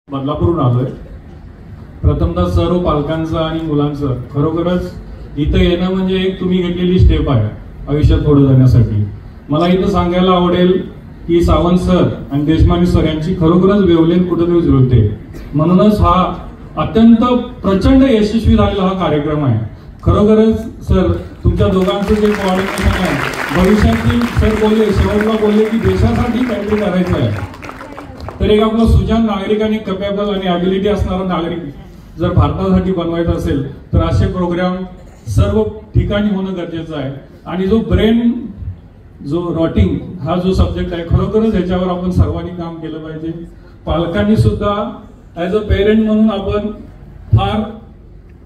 बदलापूरहून आलोय. प्रथमतः सर्व पालकांचं आणि मुलांचं खरोखरच इथं येणं म्हणजे एक तुम्ही घेतलेली स्टेप आहे आयुष्यात पुढे जाण्यासाठी. मला इथं सांगायला आवडेल की सावंत सर आणि देशमाने सर यांची खरोखरच वेवलेन कुठेतरी जुळते. म्हणूनच हा अत्यंत प्रचंड यशस्वी झालेला हा कार्यक्रम आहे. खरोखरच सर तुमच्या दोघांचं जे कोऑर्डिनेशन आहे भविष्यातील सर बोलले शेवटला बोलले की देशासाठी काहीतरी करायचं आहे. तर एक आपलं सुजाण नागरिक आणि कॅपेबल आणि ॲबिलिटी असणारा नागरिक जर भारतासाठी बनवायचा असेल तर असे प्रोग्राम सर्व ठिकाणी होणं गरजेचं आहे. आणि जो ब्रेन जो रॉटिंग हा जो सब्जेक्ट आहे खरोखरच ह्याच्यावर आपण सर्वांनी काम केलं पाहिजे. पालकांनी सुद्धा ऍज अ पेरेंट म्हणून आपण फार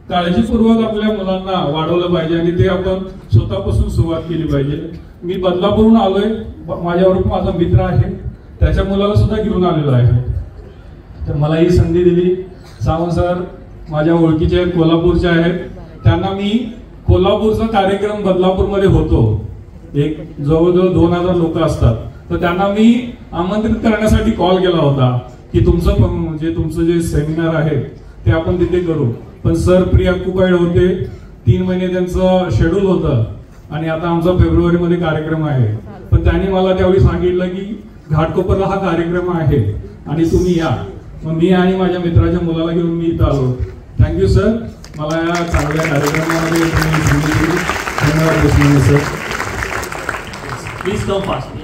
काळजीपूर्वक आपल्या मुलांना वाढवलं पाहिजे आणि ते आपण स्वतःपासून सुरुवात केली पाहिजे. मी बदलापूरहून आलोय. माझ्याबरोबर माझा मित्र आहे, त्याच्या मुलाला सुद्धा घेऊन आलेलो आहे. तर मला ही संधी दिली. सावंत सर माझ्या ओळखीचे कोल्हापूरचे आहेत. त्यांना मी कोल्हापूरचा कार्यक्रम बदलापूरमध्ये होतो, एक जवळजवळ 2000 लोक असतात, तर त्यांना मी आमंत्रित करण्यासाठी कॉल केला होता की तुमचं जे सेमिनार आहे ते आपण तिथे करू. पण सर प्री ऑक्युपाइड होते. 3 महिने त्यांचं शेड्यूल होतं आणि आता आमचा फेब्रुवारीमध्ये कार्यक्रम आहे. पण त्यांनी मला त्यावेळी सांगितलं की घाटकोपरला हा कार्यक्रम आहे आणि तुम्ही या. मग मी आणि माझ्या मित्राच्या मुलाला घेऊन मी इथं आलो. थँक्यू सर, मला या चांगल्या कार्यक्रमामध्ये तुम्ही संधी दिली. धन्यवाद सर. Please come fast.